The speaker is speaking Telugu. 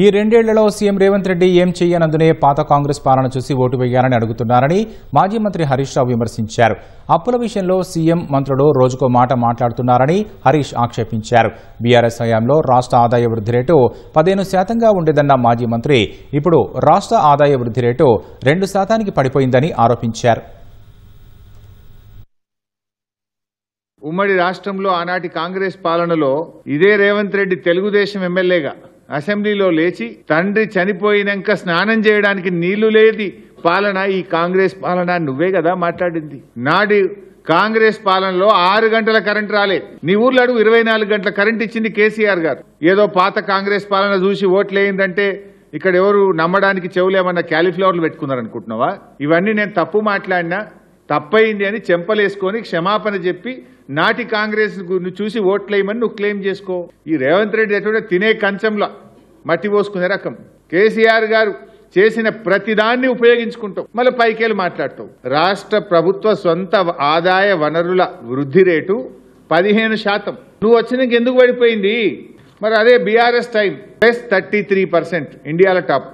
ఈ రెండేళ్లలో సీఎం రేవంత్ రెడ్డి ఏం చేయనందునే పాత కాంగ్రెస్ పాలన చూసి ఓటు వేయాలని అడుగుతున్నారని మాజీ మంత్రి హరీష్ రావు విమర్శించారు. అప్పుల విషయంలో సీఎం మంత్రులు రోజుకో మాట మాట్లాడుతున్నారని హరీష్ ఆక్షేపించారు. బీఆర్ఎస్ హయాంలో రాష్ట్ర ఆదాయ వృద్ధి రేటు 15% ఉండేదన్న మాజీ మంత్రి ఇప్పుడు రాష్ట్ర ఆదాయ వృద్ధి రేటు 2% పడిపోయిందని ఆరోపించారు. ఉమ్మడి రాష్ట్రంలో ఆనాటి కాంగ్రెస్ పాలనలో ఇదే రేవంత్ రెడ్డి తెలుగుదేశం ఎమ్మెల్యేగా అసెంబ్లీలో లేచి తండ్రి చనిపోయినాక స్నానం చేయడానికి నీళ్లు లేది పాలన ఈ కాంగ్రెస్ పాలన నువ్వే కదా మాట్లాడింది. నాటి కాంగ్రెస్ పాలనలో 6 గంటల కరెంట్ రాలేదు. నీ ఊర్లో అడుగు 24 గంటల కరెంట్ ఇచ్చింది కేసీఆర్ గారు. ఏదో పాత కాంగ్రెస్ పాలన చూసి ఓట్లేయిందంటే ఇక్కడ ఎవరు నమ్మడానికి చెవులేమన్నా క్యాలీఫ్లవర్లు పెట్టుకున్నారనుకుంటున్నావా? ఇవన్నీ నేను తప్పు మాట్లాడినా తప్పయింది అని చెంపలేసుకొని క్షమాపణ చెప్పి నాటి కాంగ్రెస్ చూసి ఓట్లేయమని నువ్వు క్లెయిమ్ చేసుకో. ఈ రేవంత్ రెడ్డి ఎటువంటి తినే కంచంలో మట్టి పోసుకునే రకం. కేసీఆర్ గారు చేసిన ప్రతిదాన్ని ఉపయోగించుకుంటావు, మళ్ళీ పైకేళ్ళు మాట్లాడతావు. రాష్ట్ర ప్రభుత్వ సొంత ఆదాయ వనరుల వృద్ధి రేటు 15%. నువ్వు వచ్చినాక ఎందుకు పడిపోయింది? మరి అదే బీఆర్ఎస్ టైం +33%, ఇండియాలో టాప్.